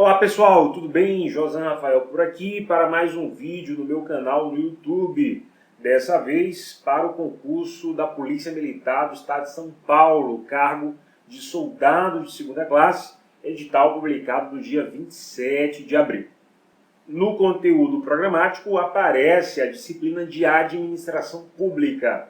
Olá pessoal, tudo bem? José Rafael por aqui para mais um vídeo no meu canal no YouTube. Dessa vez para o concurso da Polícia Militar do Estado de São Paulo, cargo de soldado de segunda classe, edital publicado no dia 27 de abril. No conteúdo programático aparece a disciplina de Administração Pública.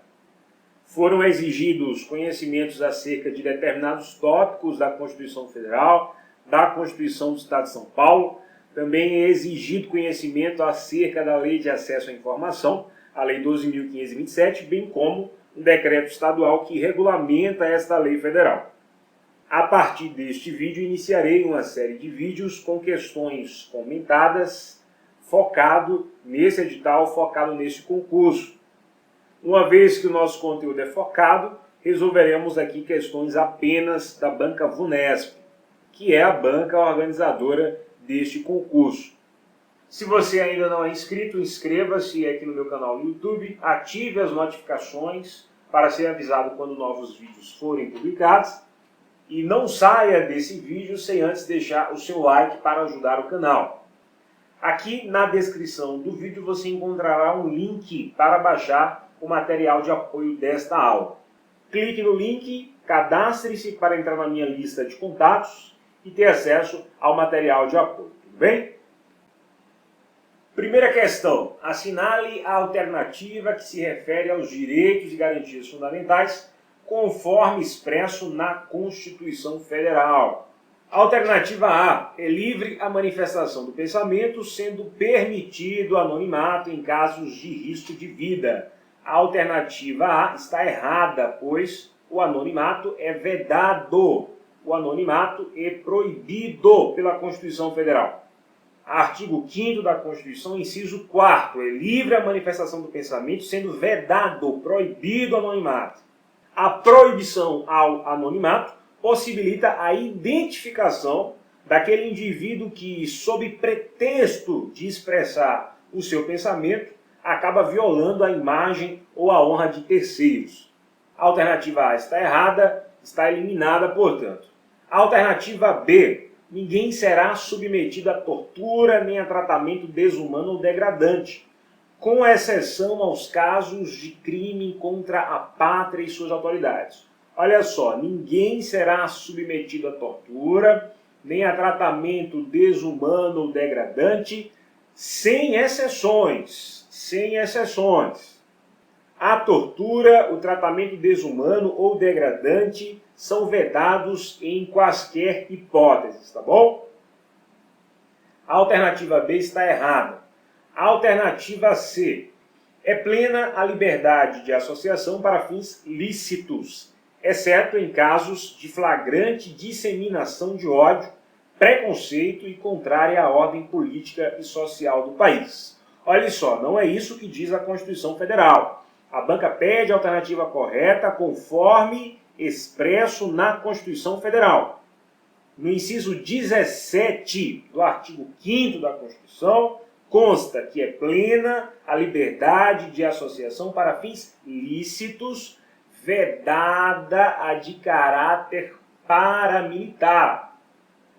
Foram exigidos conhecimentos acerca de determinados tópicos da Constituição Federal, da Constituição do Estado de São Paulo. Também é exigido conhecimento acerca da Lei de Acesso à Informação, a Lei 12.527, bem como um decreto estadual que regulamenta esta lei federal. A partir deste vídeo, iniciarei uma série de vídeos com questões comentadas, focado nesse edital, focado nesse concurso. Uma vez que o nosso conteúdo é focado, resolveremos aqui questões apenas da banca VUNESP, que é a banca organizadora deste concurso. Se você ainda não é inscrito, inscreva-se aqui no meu canal no YouTube, ative as notificações para ser avisado quando novos vídeos forem publicados e não saia desse vídeo sem antes deixar o seu like para ajudar o canal. Aqui na descrição do vídeo você encontrará um link para baixar o material de apoio desta aula. Clique no link, cadastre-se para entrar na minha lista de contatos e ter acesso ao material de apoio, tudo bem? Primeira questão, assinale a alternativa que se refere aos direitos e garantias fundamentais conforme expresso na Constituição Federal. Alternativa A, é livre a manifestação do pensamento, sendo permitido anonimato em casos de risco de vida. A alternativa A está errada, pois o anonimato é vedado. O anonimato é proibido pela Constituição Federal. Artigo 5º da Constituição, inciso 4º, é livre a manifestação do pensamento, sendo vedado, proibido o anonimato. A proibição ao anonimato possibilita a identificação daquele indivíduo que, sob pretexto de expressar o seu pensamento, acaba violando a imagem ou a honra de terceiros. A alternativa A está errada, está eliminada, portanto. A alternativa B, ninguém será submetido a tortura nem a tratamento desumano ou degradante, com exceção aos casos de crime contra a pátria e suas autoridades. Olha só, ninguém será submetido a tortura, nem a tratamento desumano ou degradante, sem exceções. Sem exceções. A tortura, o tratamento desumano ou degradante são vedados em quaisquer hipóteses, tá bom? A alternativa B está errada. A alternativa C, é plena a liberdade de associação para fins lícitos, exceto em casos de flagrante disseminação de ódio, preconceito e contrária à ordem política e social do país. Olha só, não é isso que diz a Constituição Federal. A banca pede a alternativa correta conforme expresso na Constituição Federal. No inciso 17 do artigo 5º da Constituição, consta que é plena a liberdade de associação para fins lícitos, vedada a de caráter paramilitar.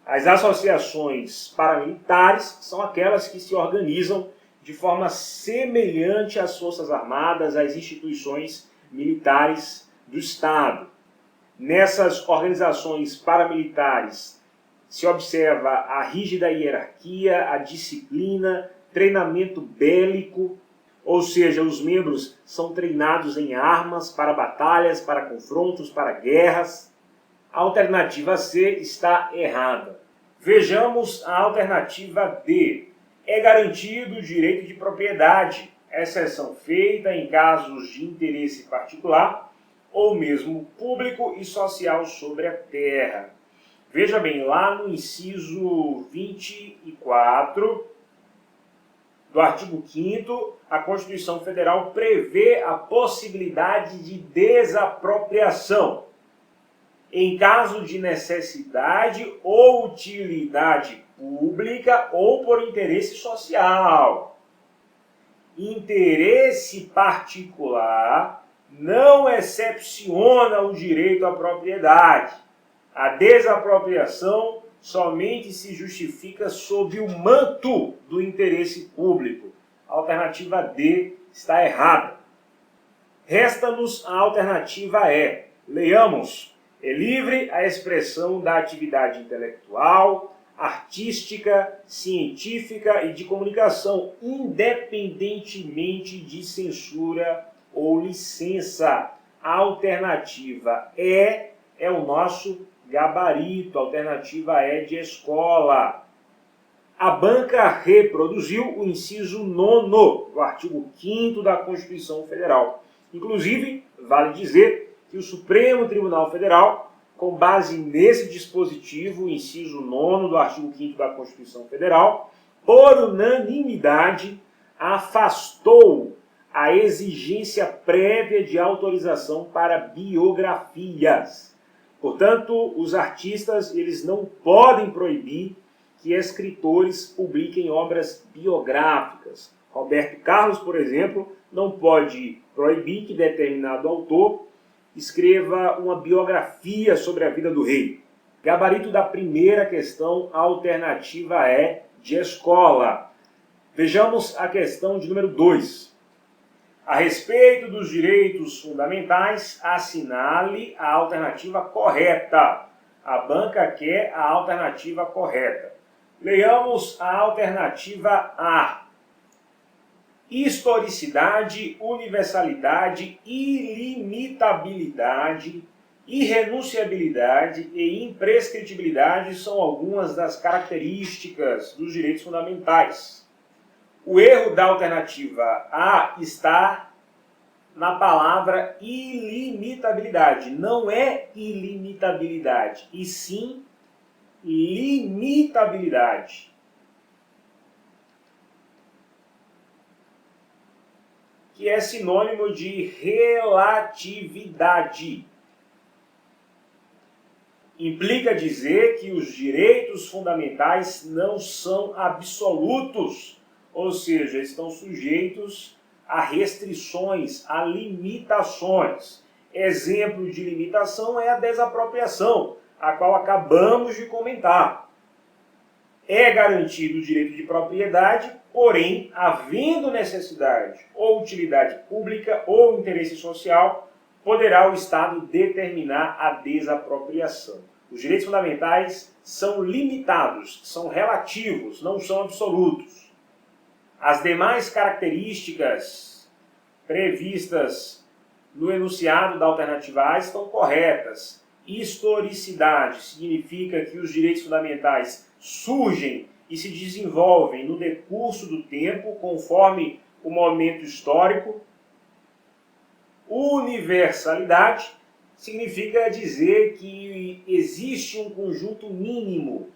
As associações paramilitares são aquelas que se organizam de forma semelhante às Forças Armadas, às instituições militares do Estado. Nessas organizações paramilitares se observa a rígida hierarquia, a disciplina, treinamento bélico, ou seja, os membros são treinados em armas para batalhas, para confrontos, para guerras. A alternativa C está errada. Vejamos a alternativa D. É garantido o direito de propriedade, exceção feita em casos de interesse particular ou mesmo público e social sobre a terra. Veja bem, lá no inciso 24 do artigo 5º, a Constituição Federal prevê a possibilidade de desapropriação em caso de necessidade ou utilidade pública ou por interesse social. Interesse particular não excepciona o direito à propriedade. A desapropriação somente se justifica sob o manto do interesse público. A alternativa D está errada. Resta-nos a alternativa E. Leiamos. É livre a expressão da atividade intelectual, artística, científica e de comunicação, independentemente de censura ou licença. A alternativa E é o nosso gabarito, a alternativa E de escola. A banca reproduziu o inciso 9º do artigo 5º da Constituição Federal. Inclusive, vale dizer que o Supremo Tribunal Federal, com base nesse dispositivo, o inciso 9º do artigo 5º da Constituição Federal, por unanimidade, afastou a exigência prévia de autorização para biografias. Portanto, os artistas eles não podem proibir que escritores publiquem obras biográficas. Roberto Carlos, por exemplo, não pode proibir que determinado autor escreva uma biografia sobre a vida do rei. Gabarito da primeira questão, alternativa E de escola. Vejamos a questão de número 2. A respeito dos direitos fundamentais, assinale a alternativa correta. A banca quer a alternativa correta. Leiamos a alternativa A. Historicidade, universalidade, ilimitabilidade, irrenunciabilidade e imprescritibilidade são algumas das características dos direitos fundamentais. O erro da alternativa A está na palavra ilimitabilidade. Não é ilimitabilidade, e sim limitabilidade. Que é sinônimo de relatividade. Implica dizer que os direitos fundamentais não são absolutos, ou seja, estão sujeitos a restrições, a limitações. Exemplo de limitação é a desapropriação, a qual acabamos de comentar. É garantido o direito de propriedade, porém, havendo necessidade ou utilidade pública ou interesse social, poderá o Estado determinar a desapropriação. Os direitos fundamentais são limitados, são relativos, não são absolutos. As demais características previstas no enunciado da alternativa A estão corretas. Historicidade significa que os direitos fundamentais surgem e se desenvolvem no decurso do tempo, conforme o momento histórico. Universalidade significa dizer que existe um conjunto mínimo,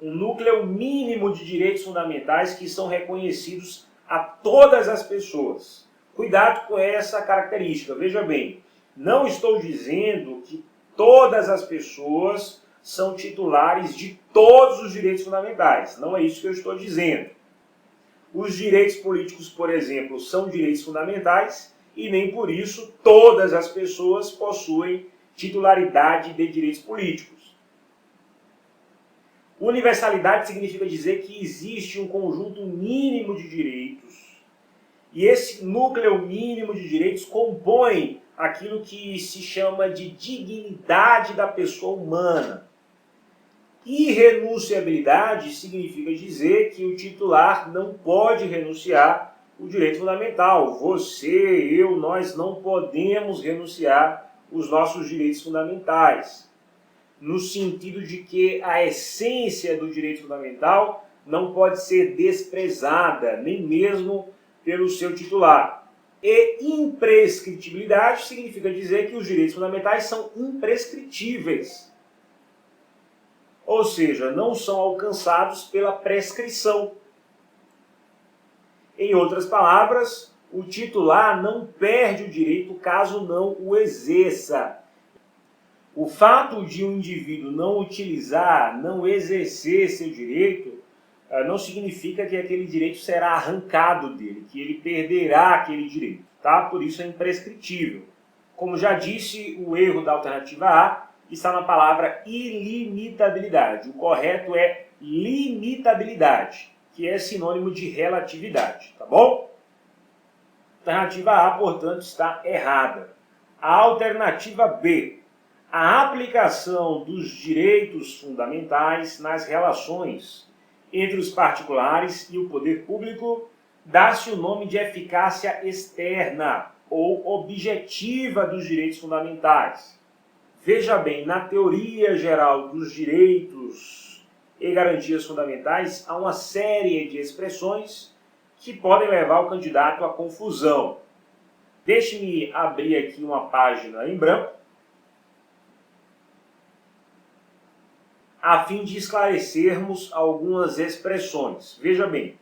um núcleo mínimo de direitos fundamentais que são reconhecidos a todas as pessoas. Cuidado com essa característica. Veja bem, não estou dizendo que todas as pessoas são titulares de todos os direitos fundamentais. Não é isso que eu estou dizendo. Os direitos políticos, por exemplo, são direitos fundamentais e nem por isso todas as pessoas possuem titularidade de direitos políticos. Universalidade significa dizer que existe um conjunto mínimo de direitos e esse núcleo mínimo de direitos compõe aquilo que se chama de dignidade da pessoa humana. Irrenunciabilidade significa dizer que o titular não pode renunciar o direito fundamental. Você, eu, nós não podemos renunciar os nossos direitos fundamentais. No sentido de que a essência do direito fundamental não pode ser desprezada, nem mesmo pelo seu titular. E imprescritibilidade significa dizer que os direitos fundamentais são imprescritíveis. Ou seja, não são alcançados pela prescrição. Em outras palavras, o titular não perde o direito caso não o exerça. O fato de um indivíduo não utilizar, não exercer seu direito, não significa que aquele direito será arrancado dele, que ele perderá aquele direito, tá? Por isso é imprescritível. Como já disse, o erro da alternativa A está na palavra ilimitabilidade. O correto é limitabilidade, que é sinônimo de relatividade, tá bom? Alternativa A, portanto, está errada. A alternativa B, a aplicação dos direitos fundamentais nas relações entre os particulares e o poder público dá-se o nome de eficácia externa ou objetiva dos direitos fundamentais. Veja bem, na teoria geral dos direitos e garantias fundamentais, há uma série de expressões que podem levar o candidato à confusão. Deixe-me abrir aqui uma página em branco, a fim de esclarecermos algumas expressões. Veja bem,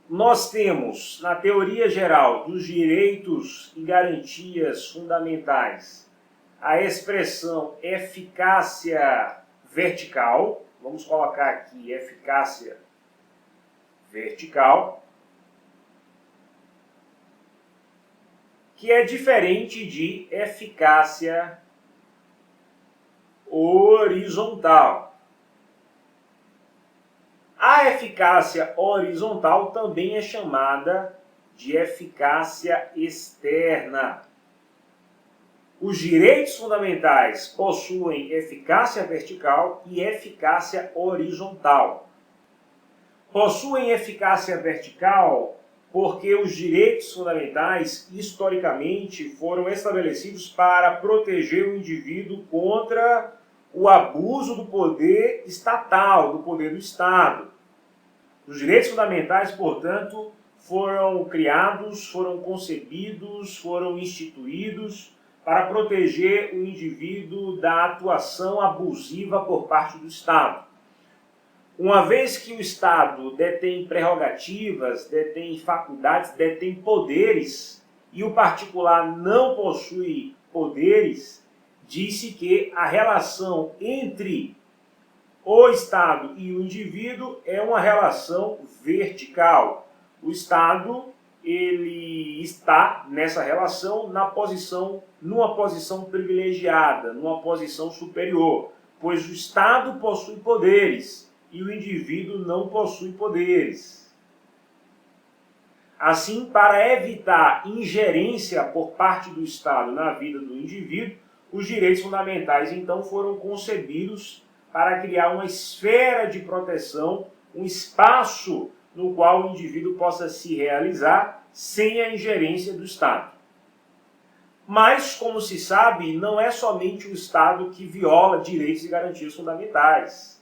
nós temos, na teoria geral dos direitos e garantias fundamentais, a expressão eficácia vertical. Vamos colocar aqui eficácia vertical, que é diferente de eficácia horizontal. A eficácia horizontal também é chamada de eficácia externa. Os direitos fundamentais possuem eficácia vertical e eficácia horizontal. Possuem eficácia vertical porque os direitos fundamentais, historicamente, foram estabelecidos para proteger o indivíduo contra o abuso do poder estatal, do poder do Estado. Os direitos fundamentais, portanto, foram criados, foram concebidos, foram instituídos para proteger o indivíduo da atuação abusiva por parte do Estado. Uma vez que o Estado detém prerrogativas, detém faculdades, detém poderes, e o particular não possui poderes, disse que a relação entre o Estado e o indivíduo é uma relação vertical. O Estado, ele está nessa relação numa posição privilegiada, numa posição superior, pois o Estado possui poderes e o indivíduo não possui poderes. Assim, para evitar ingerência por parte do Estado na vida do indivíduo, os direitos fundamentais, então, foram concebidos para criar uma esfera de proteção, um espaço no qual o indivíduo possa se realizar sem a ingerência do Estado. Mas, como se sabe, não é somente o Estado que viola direitos e garantias fundamentais.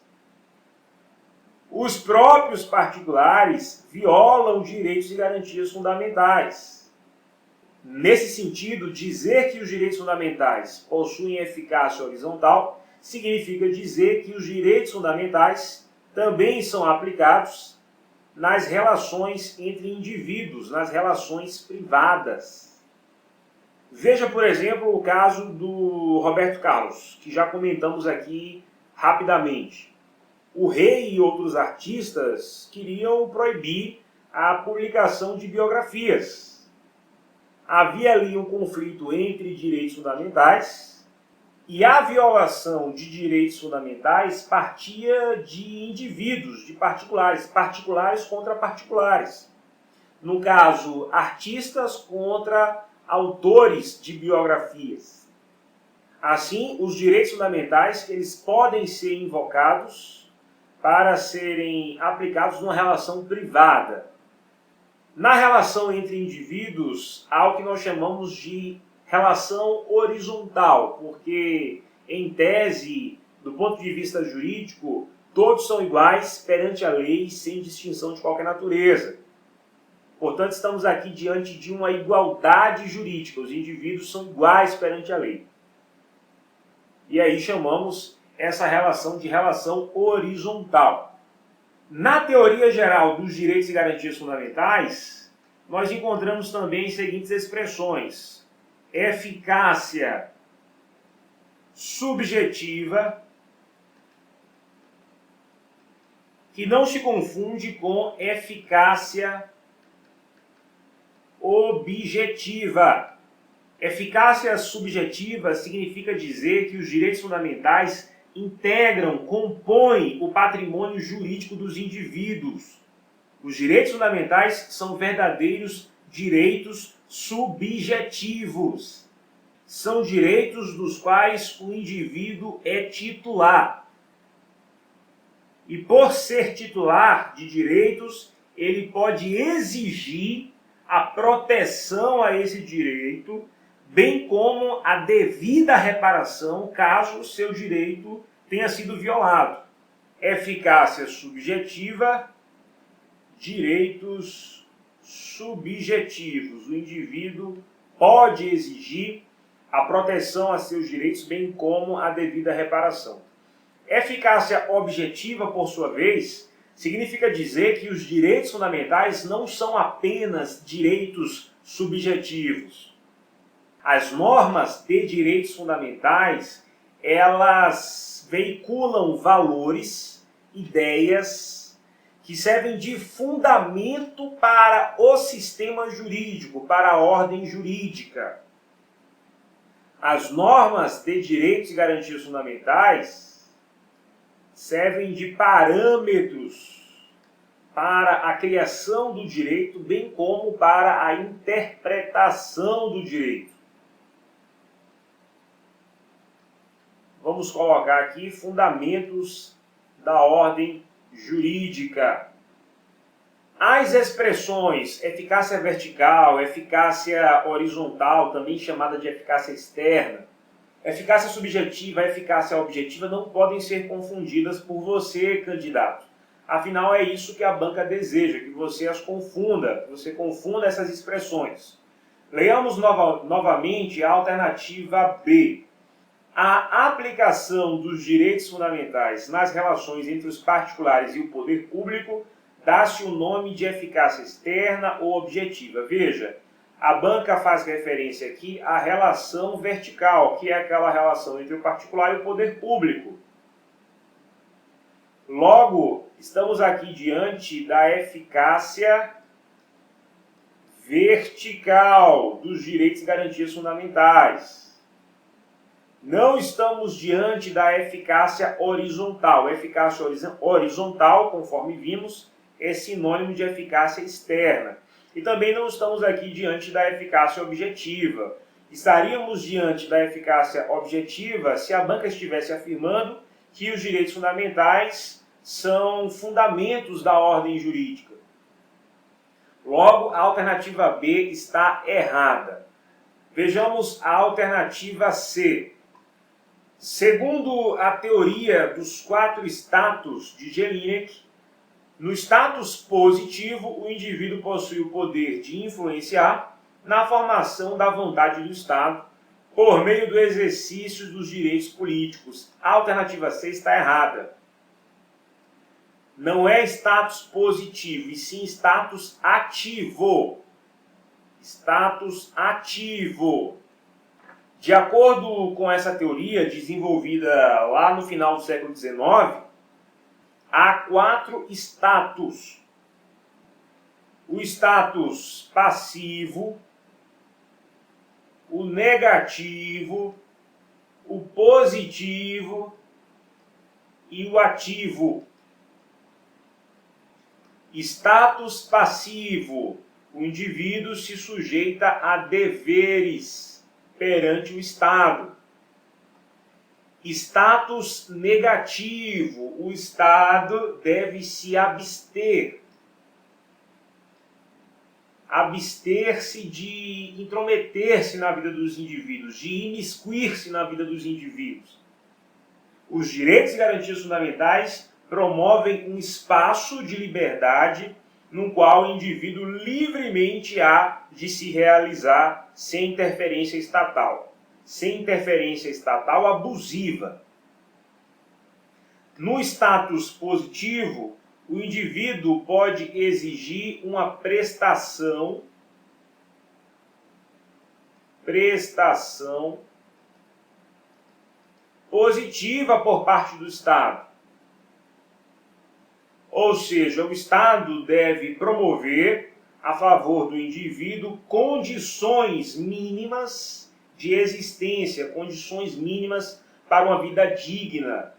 Os próprios particulares violam direitos e garantias fundamentais. Nesse sentido, dizer que os direitos fundamentais possuem eficácia horizontal significa dizer que os direitos fundamentais também são aplicados nas relações entre indivíduos, nas relações privadas. Veja, por exemplo, o caso do Roberto Carlos, que já comentamos aqui rapidamente. O rei e outros artistas queriam proibir a publicação de biografias. Havia ali um conflito entre direitos fundamentais e a violação de direitos fundamentais partia de indivíduos, de particulares, particulares contra particulares. No caso, artistas contra autores de biografias. Assim, os direitos fundamentais eles podem ser invocados para serem aplicados numa relação privada. Na relação entre indivíduos, há o que nós chamamos de relação horizontal, porque, em tese, do ponto de vista jurídico, todos são iguais perante a lei, sem distinção de qualquer natureza. Portanto, estamos aqui diante de uma igualdade jurídica, os indivíduos são iguais perante a lei. E aí chamamos essa relação de relação horizontal. Na teoria geral dos direitos e garantias fundamentais, nós encontramos também as seguintes expressões: eficácia subjetiva, que não se confunde com eficácia objetiva. Eficácia subjetiva significa dizer que os direitos fundamentais integram, compõem o patrimônio jurídico dos indivíduos. Os direitos fundamentais são verdadeiros direitos subjetivos. São direitos dos quais o indivíduo é titular. E por ser titular de direitos, ele pode exigir a proteção a esse direito, bem como a devida reparação caso o seu direito tenha sido violado. Eficácia subjetiva, direitos subjetivos. O indivíduo pode exigir a proteção a seus direitos, bem como a devida reparação. Eficácia objetiva, por sua vez, significa dizer que os direitos fundamentais não são apenas direitos subjetivos. As normas de direitos fundamentais, elas veiculam valores, ideias, que servem de fundamento para o sistema jurídico, para a ordem jurídica. As normas de direitos e garantias fundamentais servem de parâmetros para a criação do direito, bem como para a interpretação do direito. Vamos colocar aqui fundamentos da ordem jurídica. As expressões eficácia vertical, eficácia horizontal, também chamada de eficácia externa, eficácia subjetiva e eficácia objetiva não podem ser confundidas por você, candidato. Afinal, é isso que a banca deseja, que você as confunda, que você confunda essas expressões. Leamos novamente a alternativa B. A aplicação dos direitos fundamentais nas relações entre os particulares e o poder público dá-se o nome de eficácia externa ou objetiva. Veja, a banca faz referência aqui à relação vertical, que é aquela relação entre o particular e o poder público. Logo, estamos aqui diante da eficácia vertical dos direitos e garantias fundamentais. Não estamos diante da eficácia horizontal. Eficácia horizontal, conforme vimos, é sinônimo de eficácia externa. E também não estamos aqui diante da eficácia objetiva. Estaríamos diante da eficácia objetiva se a banca estivesse afirmando que os direitos fundamentais são fundamentos da ordem jurídica. Logo, a alternativa B está errada. Vejamos a alternativa C. Segundo a teoria dos 4 status de Jelinek, no status positivo, o indivíduo possui o poder de influenciar na formação da vontade do Estado por meio do exercício dos direitos políticos. A alternativa C está errada. Não é status positivo, e sim status ativo. Status ativo. De acordo com essa teoria, desenvolvida lá no final do século XIX, há 4 status. O status passivo, o negativo, o positivo e o ativo. Status passivo: o indivíduo se sujeita a deveres perante o Estado. Status negativo: o Estado deve se abster. Abster-se de intrometer-se na vida dos indivíduos, de imiscuir-se na vida dos indivíduos. Os direitos e garantias fundamentais promovem um espaço de liberdade no qual o indivíduo livremente há de se realizar sem interferência estatal. Sem interferência estatal abusiva. No status positivo, o indivíduo pode exigir uma prestação positiva por parte do Estado. Ou seja, o Estado deve promover a favor do indivíduo condições mínimas de existência, condições mínimas para uma vida digna,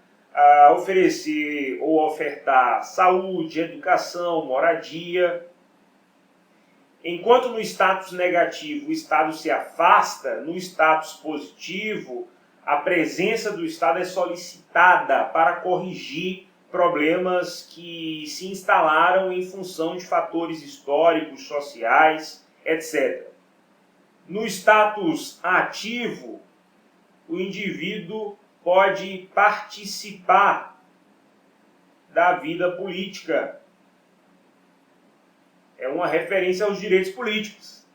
oferecer ou ofertar saúde, educação, moradia. Enquanto no status negativo o Estado se afasta, no status positivo a presença do Estado é solicitada para corrigir problemas que se instalaram em função de fatores históricos, sociais, etc. No status ativo, o indivíduo pode participar da vida política. É uma referência aos direitos políticos.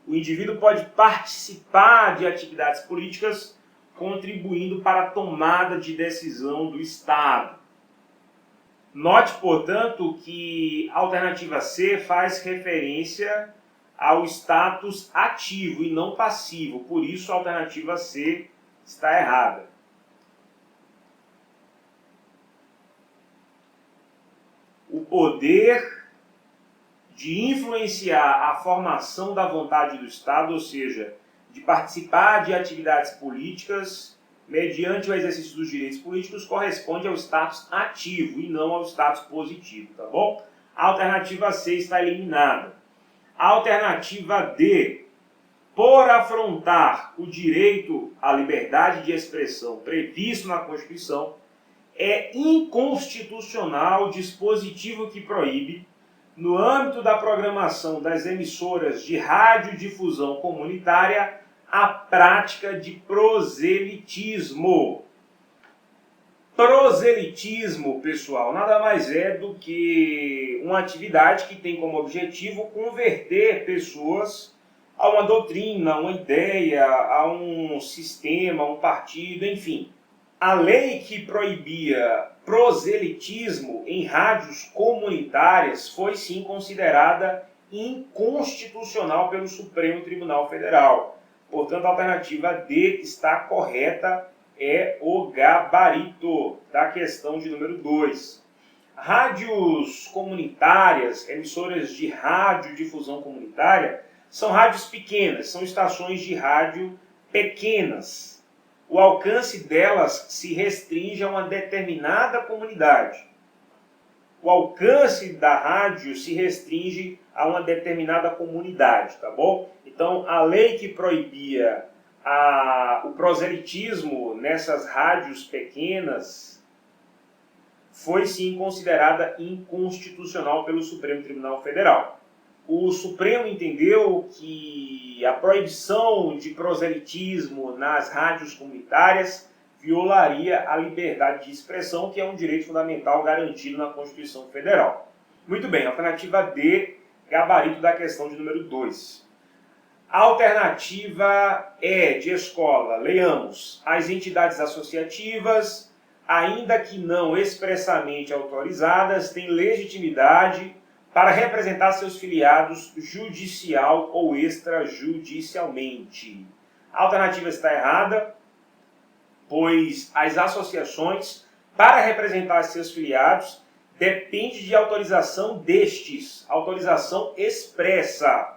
O indivíduo pode participar de atividades políticas, contribuindo para a tomada de decisão do Estado. Note, portanto, que a alternativa C faz referência ao status ativo e não passivo. Por isso, a alternativa C está errada. O poder de influenciar a formação da vontade do Estado, ou seja, de participar de atividades políticas mediante o exercício dos direitos políticos, corresponde ao status ativo e não ao status positivo, tá bom? A alternativa C está eliminada. A alternativa D, por afrontar o direito à liberdade de expressão previsto na Constituição, é inconstitucional o dispositivo que proíbe, no âmbito da programação das emissoras de radiodifusão comunitária, a prática de proselitismo. Proselitismo, pessoal, nada mais é do que uma atividade que tem como objetivo converter pessoas a uma doutrina, a uma ideia, a um sistema, a um partido, enfim. A lei que proibia proselitismo em rádios comunitárias foi sim considerada inconstitucional pelo Supremo Tribunal Federal. Portanto, a alternativa D está correta, é o gabarito da questão de número 2. Rádios comunitárias, emissoras de radiodifusão comunitária, são rádios pequenas, são estações de rádio pequenas. O alcance delas se restringe a uma determinada comunidade. O alcance da rádio se restringe a uma determinada comunidade, tá bom? Então, a lei que proibia o proselitismo nessas rádios pequenas foi sim considerada inconstitucional pelo Supremo Tribunal Federal. O Supremo entendeu que a proibição de proselitismo nas rádios comunitárias violaria a liberdade de expressão, que é um direito fundamental garantido na Constituição Federal. Muito bem, alternativa D, gabarito da questão de número 2. A alternativa E de escola, leiamos, as entidades associativas, ainda que não expressamente autorizadas, têm legitimidade para representar seus filiados judicial ou extrajudicialmente. A alternativa está errada, pois as associações, para representar seus filiados, depende de autorização destes, autorização expressa.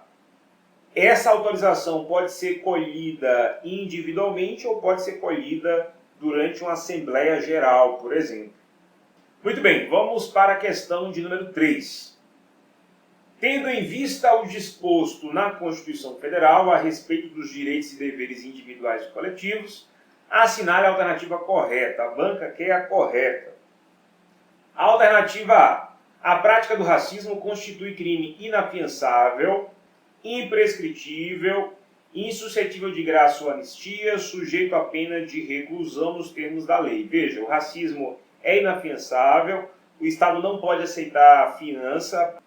Essa autorização pode ser colhida individualmente ou pode ser colhida durante uma Assembleia Geral, por exemplo. Muito bem, vamos para a questão de número 3. Tendo em vista o disposto na Constituição Federal a respeito dos direitos e deveres individuais e coletivos, assinale a alternativa correta. A banca quer a correta. A alternativa A. A prática do racismo constitui crime inafiançável, imprescritível, insuscetível de graça ou anistia, sujeito à pena de reclusão nos termos da lei. Veja, o racismo é inafiançável, o Estado não pode aceitar fiança,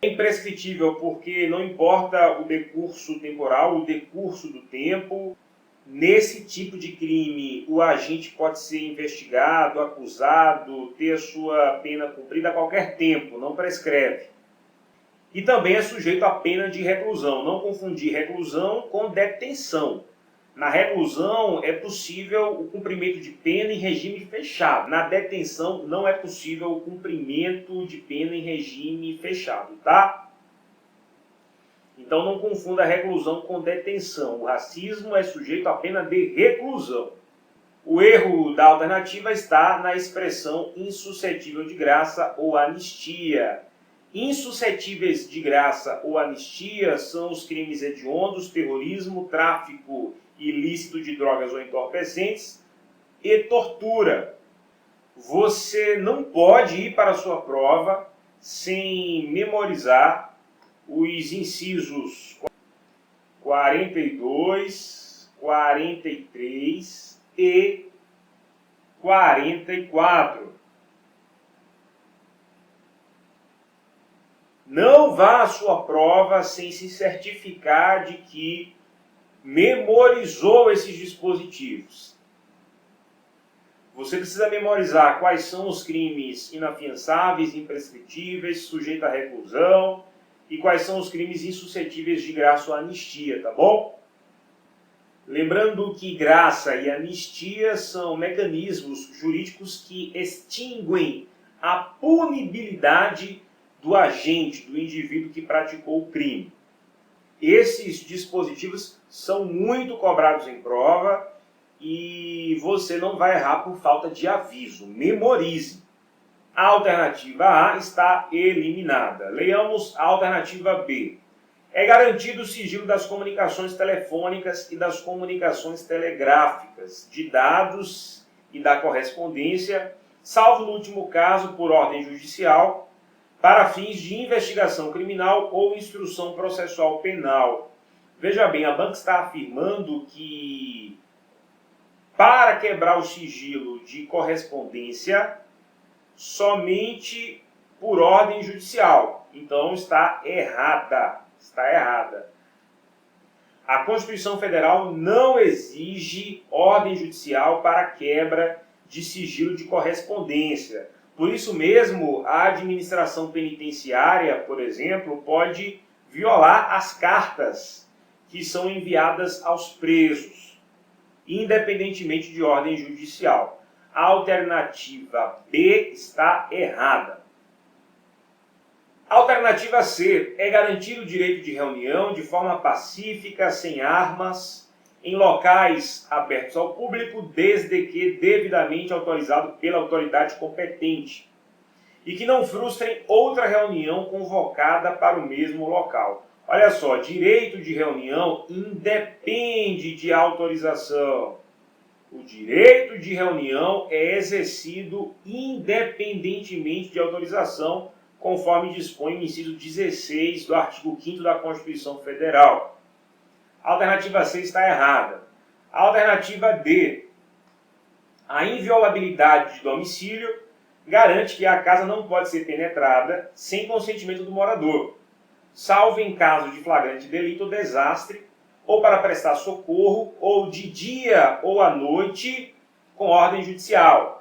é imprescritível porque não importa o decurso temporal, o decurso do tempo. Nesse tipo de crime, o agente pode ser investigado, acusado, ter a sua pena cumprida a qualquer tempo, não prescreve. E também é sujeito à pena de reclusão. Não confundir reclusão com detenção. Na reclusão é possível o cumprimento de pena em regime fechado. Na detenção não é possível o cumprimento de pena em regime fechado, tá? Então não confunda reclusão com detenção. O racismo é sujeito à pena de reclusão. O erro da alternativa está na expressão insuscetível de graça ou anistia. Insuscetíveis de graça ou anistia são os crimes hediondos, terrorismo, tráfico ilícito de drogas ou entorpecentes e tortura. Você não pode ir para a sua prova sem memorizar os incisos 42, 43 e 44. Não vá à sua prova sem se certificar de que memorizou esses dispositivos. Você precisa memorizar quais são os crimes inafiançáveis, imprescritíveis, sujeitos à reclusão e quais são os crimes insuscetíveis de graça ou anistia, tá bom? Lembrando que graça e anistia são mecanismos jurídicos que extinguem a punibilidade do agente, do indivíduo que praticou o crime. Esses dispositivos são muito cobrados em prova e você não vai errar por falta de aviso. Memorize. A alternativa A está eliminada. Leiamos a alternativa B. É garantido o sigilo das comunicações telefônicas e das comunicações telegráficas, de dados e da correspondência, salvo no último caso por ordem judicial, para fins de investigação criminal ou instrução processual penal. Veja bem, a banca está afirmando que para quebrar o sigilo de correspondência somente por ordem judicial. Então está errada. Está errada. A Constituição Federal não exige ordem judicial para quebra de sigilo de correspondência. Por isso mesmo, a administração penitenciária, por exemplo, pode violar as cartas que são enviadas aos presos, independentemente de ordem judicial. A alternativa B está errada. A alternativa C é garantir o direito de reunião de forma pacífica, sem armas, em locais abertos ao público, desde que devidamente autorizado pela autoridade competente, e que não frustrem outra reunião convocada para o mesmo local. Olha só, direito de reunião independe de autorização. O direito de reunião é exercido independentemente de autorização, conforme dispõe o inciso 16 do artigo 5º da Constituição Federal. A alternativa C está errada. A alternativa D, a inviolabilidade de domicílio, garante que a casa não pode ser penetrada sem consentimento do morador, salvo em caso de flagrante delito ou desastre, ou para prestar socorro, ou de dia ou à noite, com ordem judicial.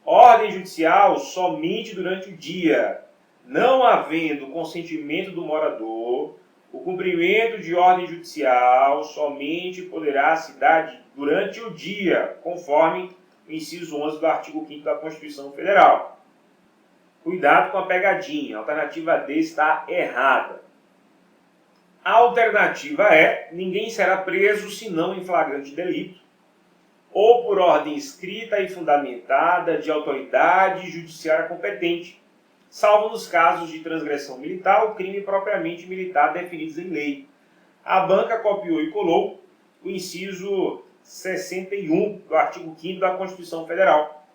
Ordem judicial somente durante o dia. Não havendo consentimento do morador, o cumprimento de ordem judicial somente poderá se dar durante o dia, conforme o inciso 11 do artigo 5º da Constituição Federal. Cuidado com a pegadinha. A alternativa D está errada. A alternativa é: ninguém será preso senão em flagrante delito, ou por ordem escrita e fundamentada de autoridade judiciária competente, salvo nos casos de transgressão militar ou crime propriamente militar definidos em lei. A banca copiou e colou o inciso 61 do artigo 5º da Constituição Federal.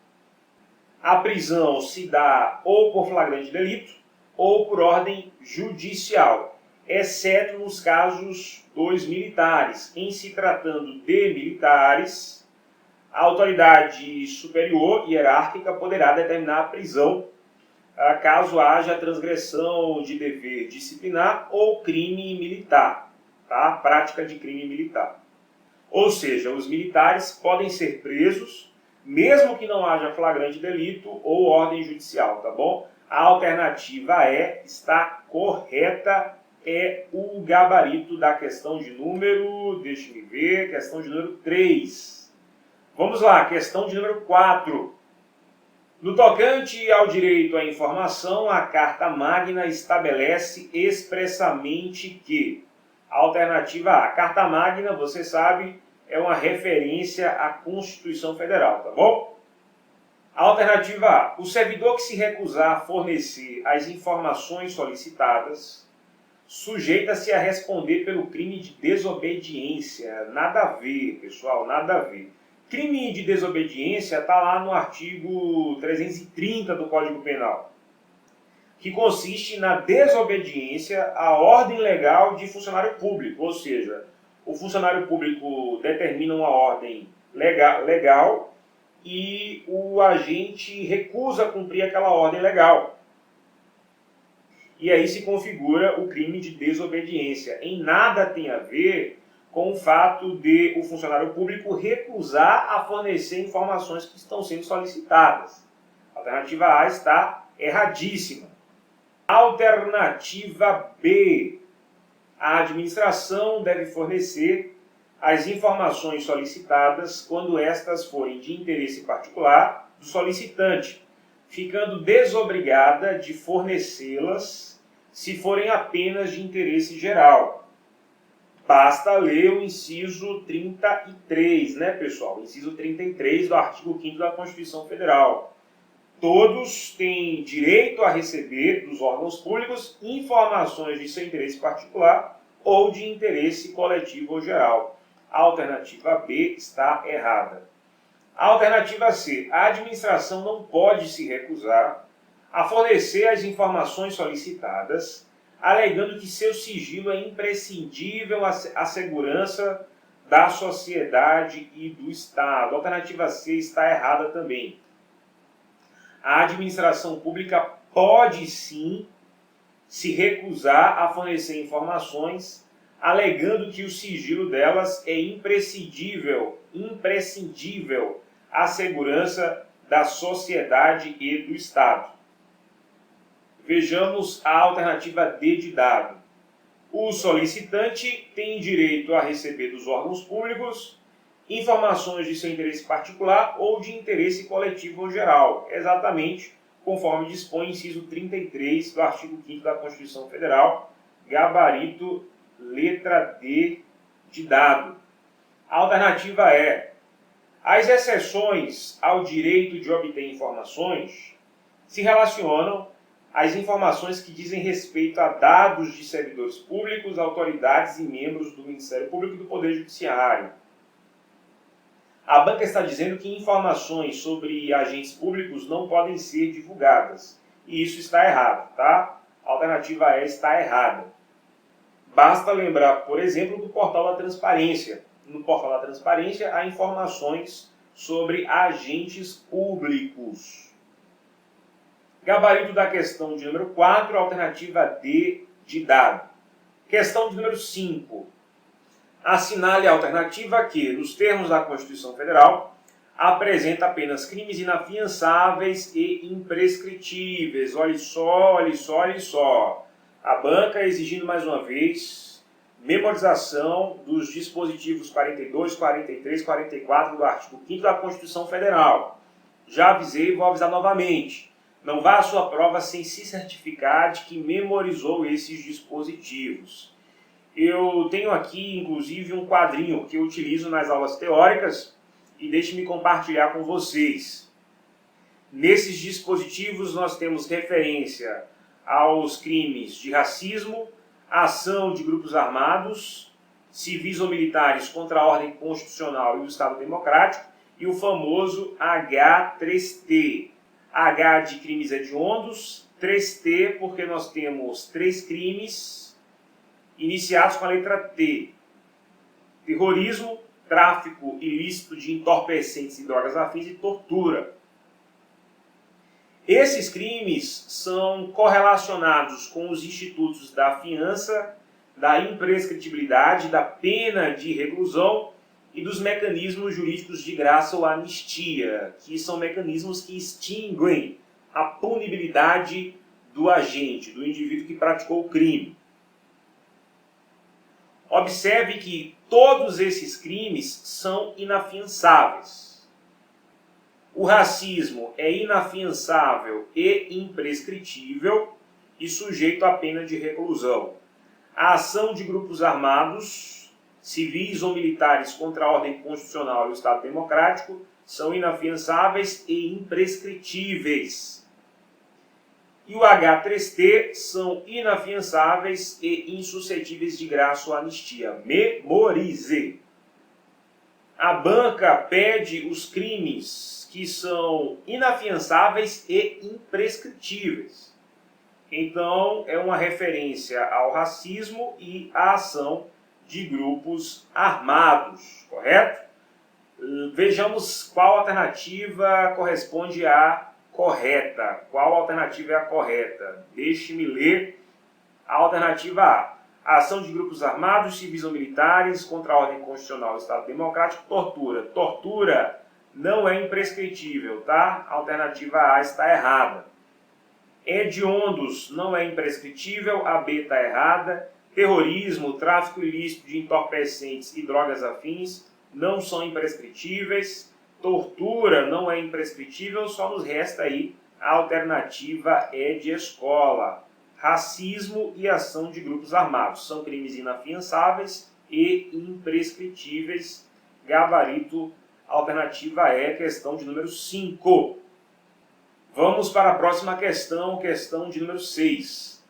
A prisão se dá ou por flagrante delito ou por ordem judicial, exceto nos casos dos militares. Em se tratando de militares, a autoridade superior hierárquica poderá determinar a prisão caso haja transgressão de dever disciplinar ou crime militar, tá? Prática de crime militar. Ou seja, os militares podem ser presos, mesmo que não haja flagrante delito ou ordem judicial, tá bom? A alternativa está correta, é o gabarito da questão de número, deixe-me ver, questão de número 3. Vamos lá, questão de número 4. No tocante ao direito à informação, a Carta Magna estabelece expressamente que a alternativa A. Carta Magna, você sabe, é uma referência à Constituição Federal, tá bom? A alternativa A. O servidor que se recusar a fornecer as informações solicitadas sujeita-se a responder pelo crime de desobediência. Nada a ver, pessoal, nada a ver. Crime de desobediência está lá no artigo 330 do Código Penal, que consiste na desobediência à ordem legal de funcionário público, ou seja, o funcionário público determina uma ordem legal e o agente recusa cumprir aquela ordem legal. E aí se configura o crime de desobediência. Em nada tem a ver com o fato de o funcionário público recusar a fornecer informações que estão sendo solicitadas. A alternativa A está erradíssima. Alternativa B. A administração deve fornecer as informações solicitadas quando estas forem de interesse particular do solicitante, ficando desobrigada de fornecê-las se forem apenas de interesse geral. Basta ler o inciso 33, né, pessoal? O inciso 33 do artigo 5º da Constituição Federal. Todos têm direito a receber dos órgãos públicos informações de seu interesse particular ou de interesse coletivo ou geral. A alternativa B está errada. A alternativa C. A administração não pode se recusar a fornecer as informações solicitadas, alegando que seu sigilo é imprescindível à segurança da sociedade e do Estado. A alternativa C está errada também. A administração pública pode sim se recusar a fornecer informações, alegando que o sigilo delas é imprescindível à segurança da sociedade e do Estado. Vejamos a alternativa D de dado. O solicitante tem direito a receber dos órgãos públicos informações de seu interesse particular ou de interesse coletivo ou geral, exatamente conforme dispõe o inciso 33 do artigo 5º da Constituição Federal, gabarito letra D de dado. A alternativa é: as exceções ao direito de obter informações se relacionam às informações que dizem respeito a dados de servidores públicos, autoridades e membros do Ministério Público e do Poder Judiciário. A banca está dizendo que informações sobre agentes públicos não podem ser divulgadas. E isso está errado, tá? A alternativa E está errada. Basta lembrar, por exemplo, do Portal da Transparência. No Portal da Transparência há informações sobre agentes públicos. Gabarito da questão de número 4, alternativa D de dado. Questão de número 5. Assinale a alternativa que, nos termos da Constituição Federal, apresenta apenas crimes inafiançáveis e imprescritíveis. Olha só, olha só, olha só. A banca exigindo mais uma vez memorização dos dispositivos 42, 43, 44 do artigo 5º da Constituição Federal. Já avisei e vou avisar novamente. Não vá à sua prova sem se certificar de que memorizou esses dispositivos. Eu tenho aqui, inclusive, um quadrinho que eu utilizo nas aulas teóricas e deixe-me compartilhar com vocês. Nesses dispositivos nós temos referência aos crimes de racismo, ação de grupos armados, civis ou militares contra a ordem constitucional e o Estado democrático e o famoso H3T. H de crimes hediondos, 3T porque nós temos 3 crimes iniciados com a letra T. Terrorismo, tráfico ilícito de entorpecentes e drogas afins e tortura. Esses crimes são correlacionados com os institutos da fiança, da imprescritibilidade, da pena de reclusão e dos mecanismos jurídicos de graça ou anistia, que são mecanismos que extinguem a punibilidade do agente, do indivíduo que praticou o crime. Observe que todos esses crimes são inafiançáveis. O racismo é inafiançável e imprescritível e sujeito à pena de reclusão. A ação de grupos armados, civis ou militares contra a ordem constitucional e o Estado democrático são inafiançáveis e imprescritíveis. E o H3T são inafiançáveis e insuscetíveis de graça ou anistia. Memorize! A banca pede os crimes que são inafiançáveis e imprescritíveis. Então, é uma referência ao racismo e à ação de grupos armados, correto? Vejamos qual alternativa corresponde à correta. Qual alternativa é a correta? Deixe-me ler a alternativa A. A ação de grupos armados, civis ou militares contra a ordem constitucional e Estado democrático, tortura. Tortura não é imprescritível, tá? A alternativa A está errada. Hediondos não é imprescritível, a B está errada. Terrorismo, tráfico ilícito de entorpecentes e drogas afins não são imprescritíveis. Tortura não é imprescritível, só nos resta aí a alternativa E de escola. Racismo e ação de grupos armados são crimes inafiançáveis e imprescritíveis. Gabarito, alternativa E, questão de número 5. Vamos para a próxima questão, questão de número 6.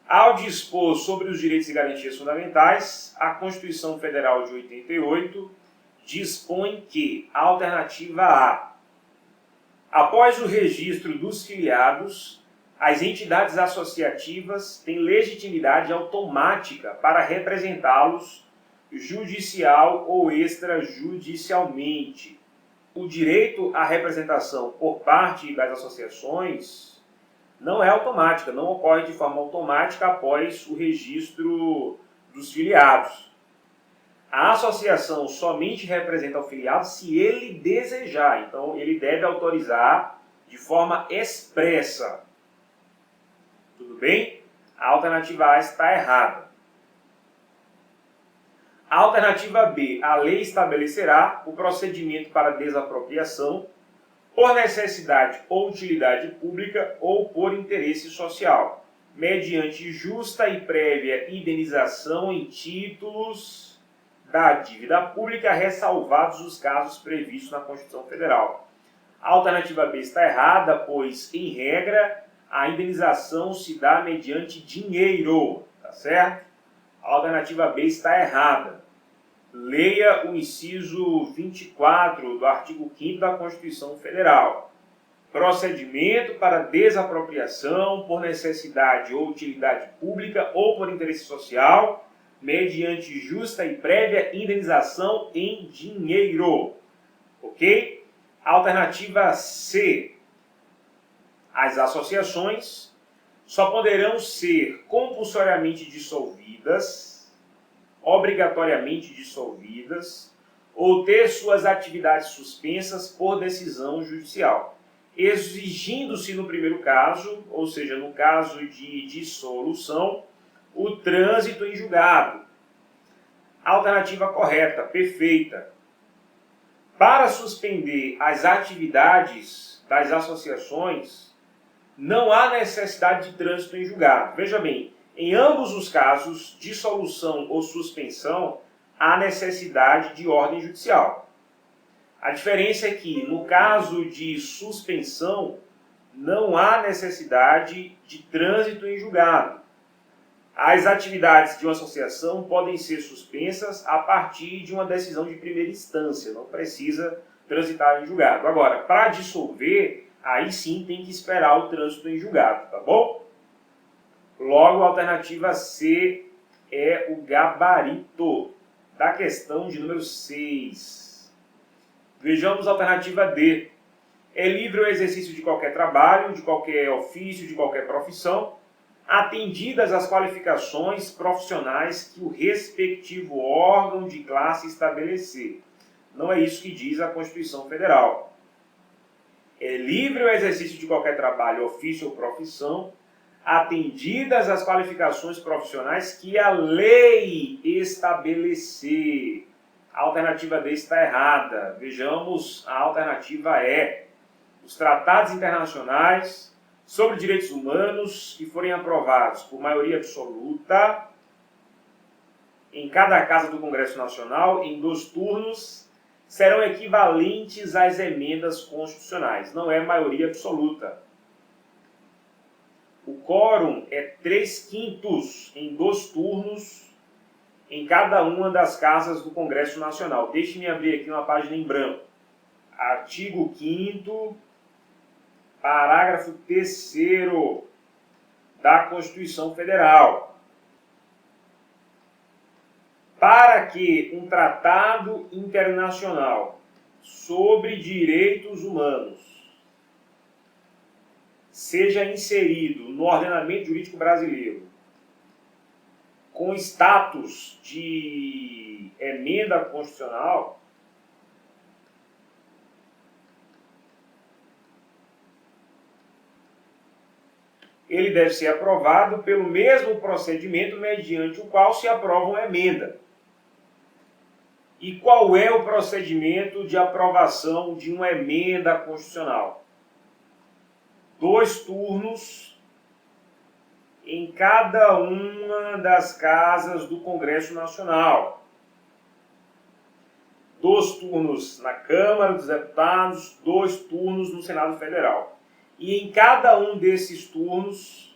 Ao dispor sobre os direitos e garantias fundamentais, a Constituição Federal de 88 dispõe que, alternativa A, após o registro dos filiados, as entidades associativas têm legitimidade automática para representá-los judicial ou extrajudicialmente. O direito à representação por parte das associações não é automática, não ocorre de forma automática após o registro dos filiados. A associação somente representa o filiado se ele desejar, então ele deve autorizar de forma expressa. Tudo bem? A alternativa A está errada. A alternativa B, a lei estabelecerá o procedimento para desapropriação por necessidade ou utilidade pública ou por interesse social, mediante justa e prévia indenização em títulos da dívida pública, ressalvados os casos previstos na Constituição Federal. A alternativa B está errada, pois, em regra, a indenização se dá mediante dinheiro, tá certo? A alternativa B está errada. Leia o inciso 24 do artigo 5º da Constituição Federal. Procedimento para desapropriação por necessidade ou utilidade pública ou por interesse social, mediante justa e prévia indenização em dinheiro. Ok? Alternativa C. As associações só poderão ser compulsoriamente dissolvidas, obrigatoriamente dissolvidas, ou ter suas atividades suspensas por decisão judicial, exigindo-se no primeiro caso, ou seja, no caso de dissolução, o trânsito em julgado. Alternativa correta, perfeita. Para suspender as atividades das associações, não há necessidade de trânsito em julgado. Veja bem, em ambos os casos, dissolução ou suspensão, há necessidade de ordem judicial. A diferença é que, no caso de suspensão, não há necessidade de trânsito em julgado. As atividades de uma associação podem ser suspensas a partir de uma decisão de primeira instância, não precisa transitar em julgado. Agora, para dissolver, aí sim tem que esperar o trânsito em julgado, tá bom? Logo, a alternativa C é o gabarito da questão de número 6. Vejamos a alternativa D. É livre o exercício de qualquer trabalho, de qualquer ofício, de qualquer profissão, atendidas as qualificações profissionais que o respectivo órgão de classe estabelecer. Não é isso que diz a Constituição Federal. É livre o exercício de qualquer trabalho, ofício ou profissão, atendidas as qualificações profissionais que a lei estabelecer. A alternativa D está errada. Vejamos a alternativa E. os tratados internacionais sobre direitos humanos que forem aprovados por maioria absoluta em cada casa do Congresso Nacional, em 2 turnos, serão equivalentes às emendas constitucionais. Não é maioria absoluta. O quórum é 3/5 em 2 turnos em cada uma das casas do Congresso Nacional. Deixe-me abrir aqui uma página em branco. Artigo 5º, parágrafo 3º da Constituição Federal. Para que um tratado internacional sobre direitos humanos seja inserido no ordenamento jurídico brasileiro com status de emenda constitucional, ele deve ser aprovado pelo mesmo procedimento mediante o qual se aprova uma emenda. E qual é o procedimento de aprovação de uma emenda constitucional? 2 turnos em cada uma das casas do Congresso Nacional. 2 turnos na Câmara dos Deputados, 2 turnos no Senado Federal. E em cada um desses turnos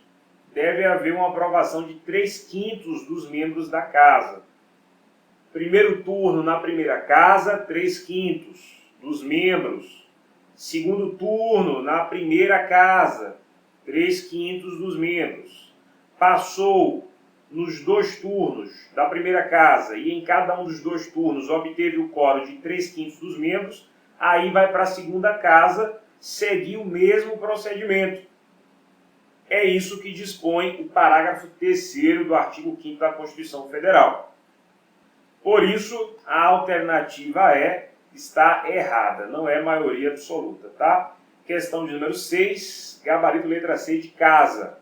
deve haver uma aprovação de 3/5 dos membros da casa. Primeiro turno na primeira casa, 3/5 dos membros. Segundo turno na primeira casa, 3/5 dos membros. Passou nos 2 turnos da primeira casa e em cada um dos 2 turnos obteve o quórum de 3/5 dos membros, aí vai para a segunda casa seguir o mesmo procedimento. É isso que dispõe o parágrafo 3º do artigo 5º da Constituição Federal. Por isso, a alternativa está errada, não é maioria absoluta, tá? Questão de número 6, gabarito letra C de casa.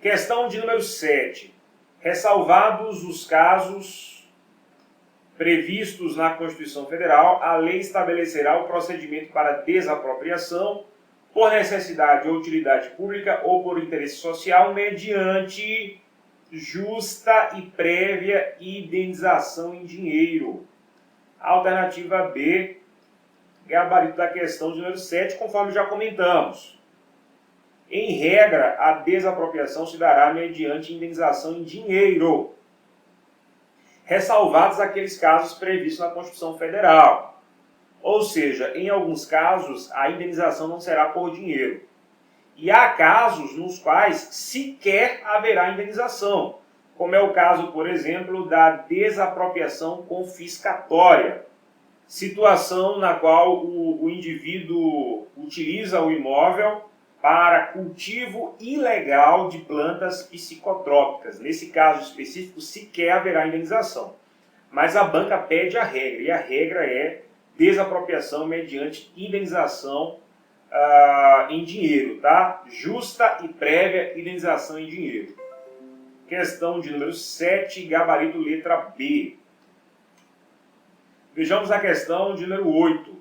Questão de número 7. Ressalvados os casos previstos na Constituição Federal, a lei estabelecerá o procedimento para desapropriação por necessidade ou utilidade pública ou por interesse social mediante justa e prévia indenização em dinheiro. Alternativa B, gabarito da questão de número 7, conforme já comentamos. Em regra, a desapropriação se dará mediante indenização em dinheiro, ressalvados aqueles casos previstos na Constituição Federal. Ou seja, em alguns casos, a indenização não será por dinheiro. E há casos nos quais sequer haverá indenização, como é o caso, por exemplo, da desapropriação confiscatória, situação na qual o indivíduo utiliza o imóvel para cultivo ilegal de plantas psicotrópicas. Nesse caso específico, sequer haverá indenização. Mas a banca pede a regra, e a regra é desapropriação mediante indenização em dinheiro, tá? Justa e prévia indenização em dinheiro. Questão de número 7, gabarito letra B. Vejamos a questão de número 8.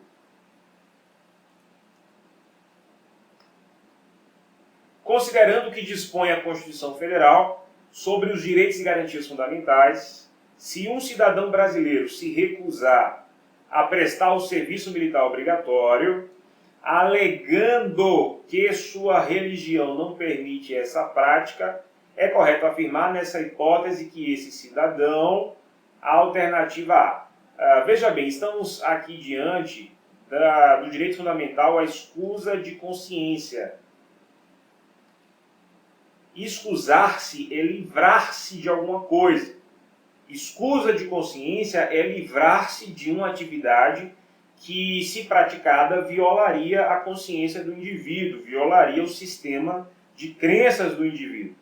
Considerando que dispõe a Constituição Federal sobre os direitos e garantias fundamentais, se um cidadão brasileiro se recusar a prestar o serviço militar obrigatório, alegando que sua religião não permite essa prática, é correto afirmar nessa hipótese que esse cidadão, a alternativa A. Veja bem, estamos aqui diante do direito fundamental à escusa de consciência. Escusar-se é livrar-se de alguma coisa. Escusa de consciência é livrar-se de uma atividade que, se praticada, violaria a consciência do indivíduo, violaria o sistema de crenças do indivíduo.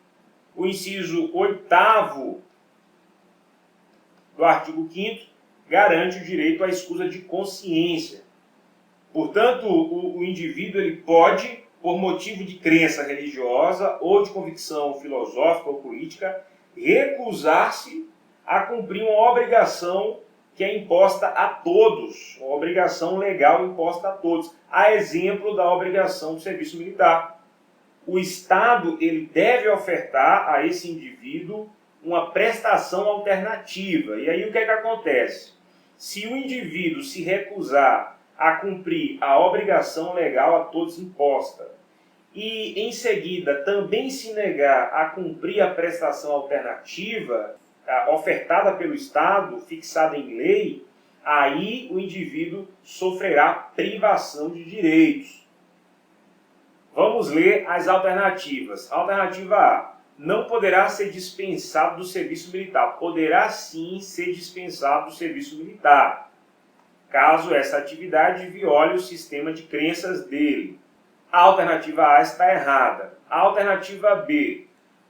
O inciso 8º do artigo 5º garante o direito à escusa de consciência. Portanto, o indivíduo ele pode, por motivo de crença religiosa ou de convicção filosófica ou política, recusar-se a cumprir uma obrigação que é imposta a todos, uma obrigação legal imposta a todos, a exemplo da obrigação do serviço militar. O Estado ele deve ofertar a esse indivíduo uma prestação alternativa. E aí o que é que acontece? Se o indivíduo se recusar a cumprir a obrigação legal a todos imposta e, em seguida, também se negar a cumprir a prestação alternativa ofertada pelo Estado, fixada em lei, aí o indivíduo sofrerá privação de direitos. Vamos ler as alternativas. Alternativa A: não poderá ser dispensado do serviço militar. Poderá sim ser dispensado do serviço militar, caso essa atividade viole o sistema de crenças dele. A alternativa A está errada. A alternativa B: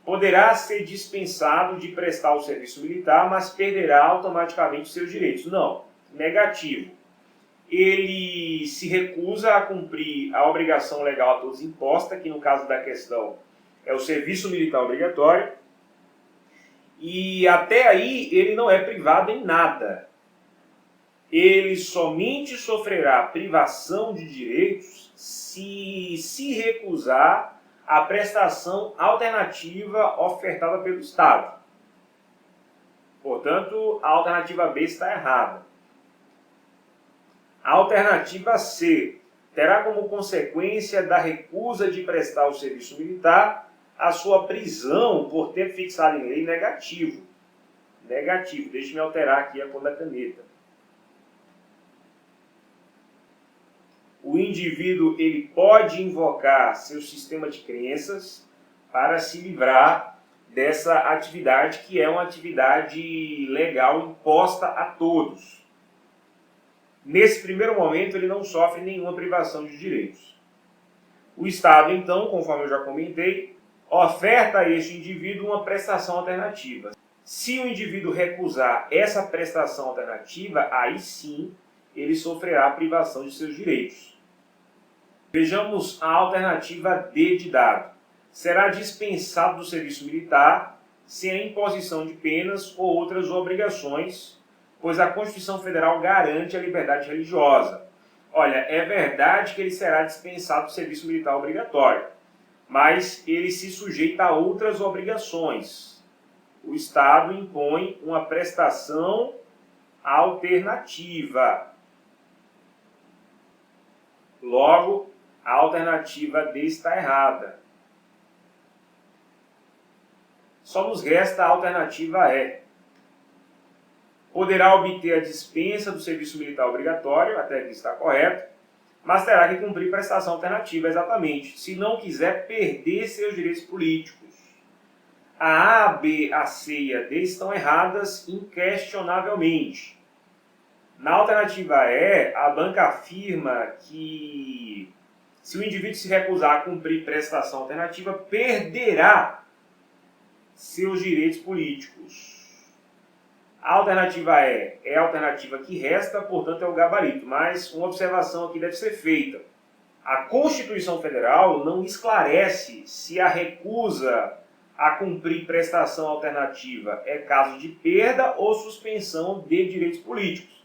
poderá ser dispensado de prestar o serviço militar, mas perderá automaticamente seus direitos. Não, negativo. Ele se recusa a cumprir a obrigação legal a todos imposta, que no caso da questão é o serviço militar obrigatório, e até aí ele não é privado em nada. Ele somente sofrerá privação de direitos se recusar a prestação alternativa ofertada pelo Estado. Portanto, a alternativa B está errada. A alternativa C terá como consequência da recusa de prestar o serviço militar a sua prisão por ter fixado em lei negativo. Negativo. Deixe-me alterar aqui a cor da caneta. O indivíduo ele pode invocar seu sistema de crenças para se livrar dessa atividade, que é uma atividade legal imposta a todos. Nesse primeiro momento, ele não sofre nenhuma privação de direitos. O Estado, então, conforme eu já comentei, oferta a este indivíduo uma prestação alternativa. Se o indivíduo recusar essa prestação alternativa, aí sim ele sofrerá a privação de seus direitos. Vejamos a alternativa D de dado. Será dispensado do serviço militar sem a imposição de penas ou outras obrigações, pois a Constituição Federal garante a liberdade religiosa. Olha, é verdade que ele será dispensado do serviço militar obrigatório, mas ele se sujeita a outras obrigações. O Estado impõe uma prestação alternativa. Logo, a alternativa D está errada. Só nos resta a alternativa E. Poderá obter a dispensa do serviço militar obrigatório, até aqui está correto, mas terá que cumprir prestação alternativa, exatamente, se não quiser perder seus direitos políticos. A A, B, a C e a D estão erradas inquestionavelmente. Na alternativa E, a banca afirma que se o indivíduo se recusar a cumprir prestação alternativa, perderá seus direitos políticos. A alternativa E é a alternativa que resta, portanto é o gabarito, mas uma observação aqui deve ser feita. A Constituição Federal não esclarece se a recusa a cumprir prestação alternativa é caso de perda ou suspensão de direitos políticos.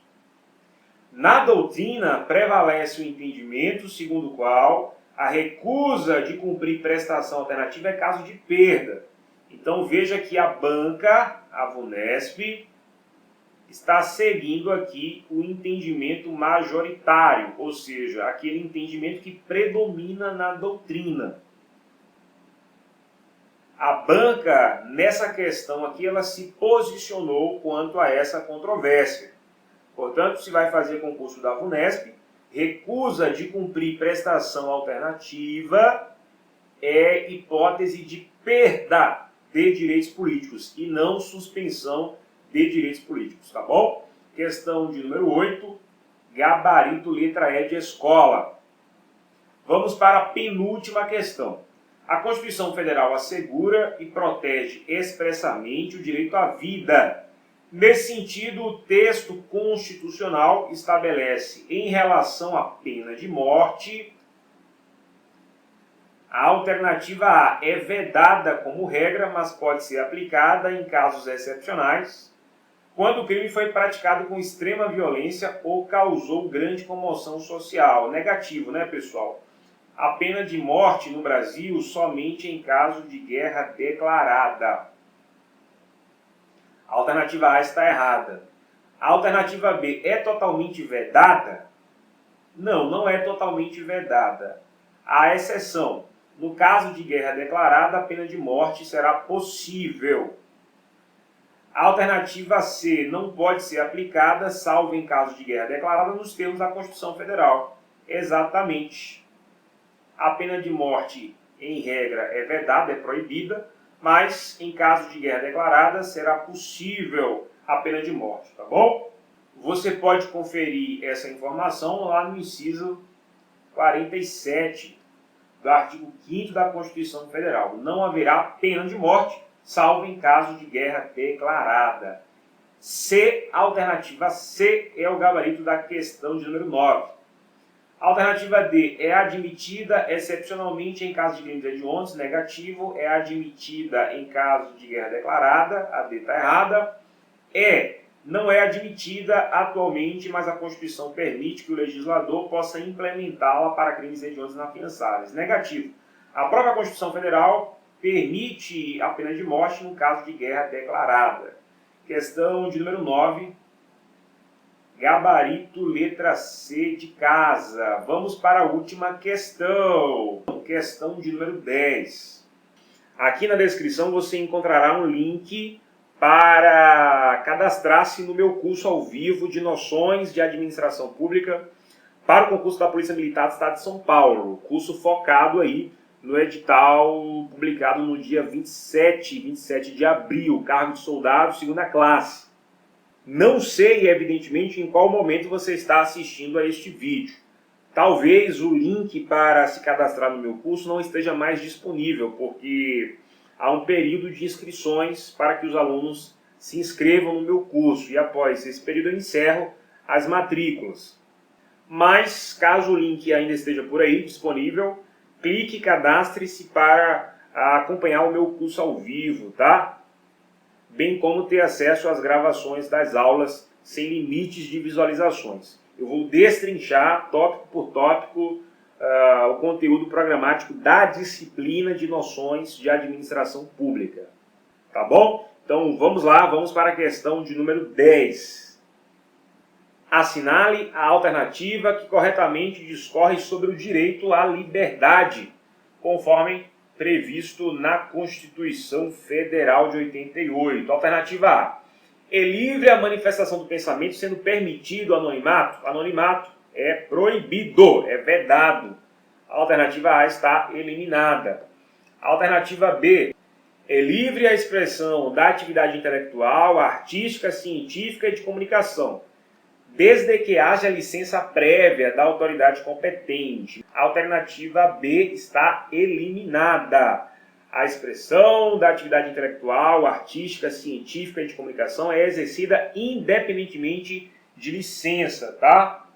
Na doutrina, prevalece o entendimento segundo o qual a recusa de cumprir prestação alternativa é caso de perda. Então veja que a banca, a VUNESP, está seguindo aqui o entendimento majoritário, ou seja, aquele entendimento que predomina na doutrina. A banca, nessa questão aqui, ela se posicionou quanto a essa controvérsia. Portanto, se vai fazer concurso da VUNESP, recusa de cumprir prestação alternativa é hipótese de perda de direitos políticos e não suspensão de direitos políticos, tá bom? Questão de número 8, gabarito letra E de escola. Vamos para a penúltima questão. A Constituição Federal assegura e protege expressamente o direito à vida. Nesse sentido, o texto constitucional estabelece, em relação à pena de morte, a alternativa A é vedada como regra, mas pode ser aplicada em casos excepcionais. quando o crime foi praticado com extrema violência ou causou grande comoção social. Negativo, né, pessoal? A pena de morte no Brasil somente em caso de guerra declarada. A alternativa A está errada. A alternativa B é totalmente vedada? Não, não é totalmente vedada. Há exceção. No caso de guerra declarada, a pena de morte será possível. A alternativa C não pode ser aplicada, salvo em caso de guerra declarada, nos termos da Constituição Federal. Exatamente. A pena de morte, em regra, é vedada, é proibida, mas em caso de guerra declarada, será possível a pena de morte, tá bom? Você pode conferir essa informação lá no inciso 47 do artigo 5º da Constituição Federal. Não haverá pena de morte, salvo em caso de guerra declarada. C, alternativa C, é o gabarito da questão de número 9. A alternativa D é admitida excepcionalmente em caso de crimes hediondos. Negativo. É admitida em caso de guerra declarada. A D está errada. E não é admitida atualmente, mas a Constituição permite que o legislador possa implementá-la para crimes hediondos inafiançáveis. Negativo. A própria Constituição Federal permite a pena de morte no caso de guerra declarada. Questão de número 9, gabarito letra C de casa. Vamos para a última questão. Questão de número 10. Aqui na descrição você encontrará um link para cadastrar-se no meu curso ao vivo de noções de administração pública para o concurso da Polícia Militar do Estado de São Paulo. Curso focado aí no edital publicado no dia 27 de abril, cargo de soldado, segunda classe. Não sei, evidentemente, em qual momento você está assistindo a este vídeo. Talvez o link para se cadastrar no meu curso não esteja mais disponível, porque há um período de inscrições para que os alunos se inscrevam no meu curso, e após esse período eu encerro as matrículas. Mas, caso o link ainda esteja por aí disponível, clique e cadastre-se para acompanhar o meu curso ao vivo, tá? Bem como ter acesso às gravações das aulas sem limites de visualizações. Eu vou destrinchar, tópico por tópico, o conteúdo programático da disciplina de noções de administração pública. Tá bom? Então vamos lá, vamos para a questão de número 10. Assinale a alternativa que corretamente discorre sobre o direito à liberdade, conforme previsto na Constituição Federal de 88. Alternativa A. É livre a manifestação do pensamento sendo permitido anonimato? Anonimato é proibido, é vedado. A alternativa A está eliminada. Alternativa B. É livre a expressão da atividade intelectual, artística, científica e de comunicação, desde que haja licença prévia da autoridade competente. A alternativa B está eliminada. A expressão da atividade intelectual, artística, científica e de comunicação é exercida independentemente de licença, tá?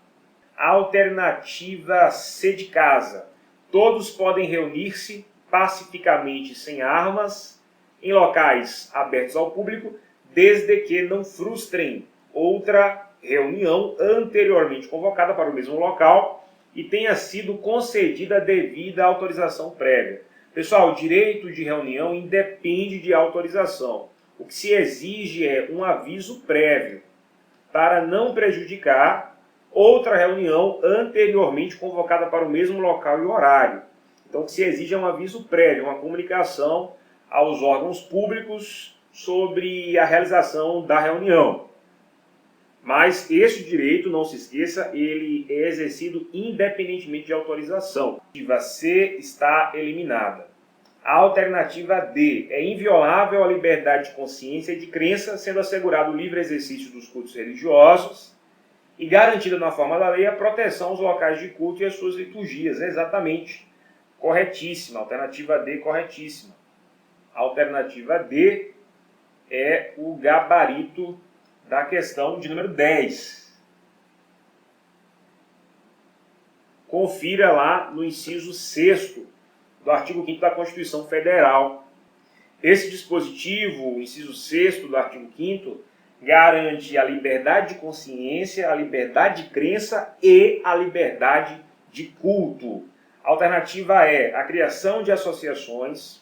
A alternativa C de casa. Todos podem reunir-se pacificamente sem armas em locais abertos ao público, desde que não frustrem outra reunião anteriormente convocada para o mesmo local e tenha sido concedida a devida autorização prévia. Pessoal, o direito de reunião independe de autorização. O que se exige é um aviso prévio para não prejudicar outra reunião anteriormente convocada para o mesmo local e horário. Então, o que se exige é um aviso prévio, uma comunicação aos órgãos públicos sobre a realização da reunião. Mas este direito, não se esqueça, ele é exercido independentemente de autorização. A alternativa C está eliminada. A alternativa D. É inviolável a liberdade de consciência e de crença, sendo assegurado o livre exercício dos cultos religiosos e garantida na forma da lei a proteção aos locais de culto e às suas liturgias. Exatamente. Corretíssima. Alternativa D, corretíssima. A alternativa D é o gabarito da questão de número 10. Confira lá no inciso 6º do artigo 5º da Constituição Federal. Esse dispositivo, o inciso 6º do artigo 5º, garante a liberdade de consciência, a liberdade de crença e a liberdade de culto. A alternativa é a criação de associações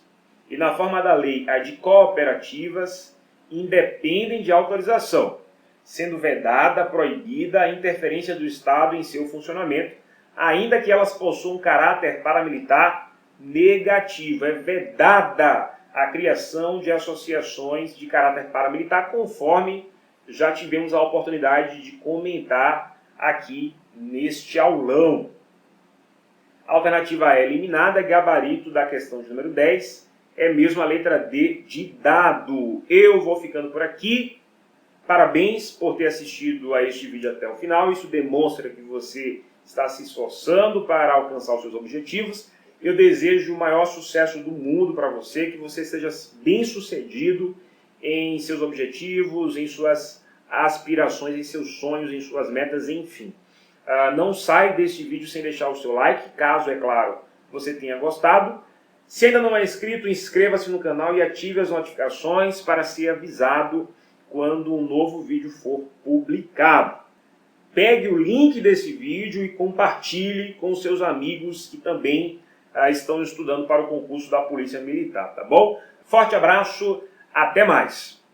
e, na forma da lei, a de cooperativas, independem de autorização, sendo vedada, proibida a interferência do Estado em seu funcionamento, ainda que elas possuam caráter paramilitar negativo. É vedada a criação de associações de caráter paramilitar, conforme já tivemos a oportunidade de comentar aqui neste aulão. A alternativa é eliminada, gabarito da questão de número 10, é mesmo a letra D de dado. Eu vou ficando por aqui. Parabéns por ter assistido a este vídeo até o final. Isso demonstra que você está se esforçando para alcançar os seus objetivos. Eu desejo o maior sucesso do mundo para você, que você seja bem-sucedido em seus objetivos, em suas aspirações, em seus sonhos, em suas metas, enfim. Não sai deste vídeo sem deixar o seu like, caso, é claro, você tenha gostado. Se ainda não é inscrito, inscreva-se no canal e ative as notificações para ser avisado quando um novo vídeo for publicado. Pegue o link desse vídeo e compartilhe com seus amigos que também estão estudando para o concurso da Polícia Militar, tá bom? Forte abraço, até mais!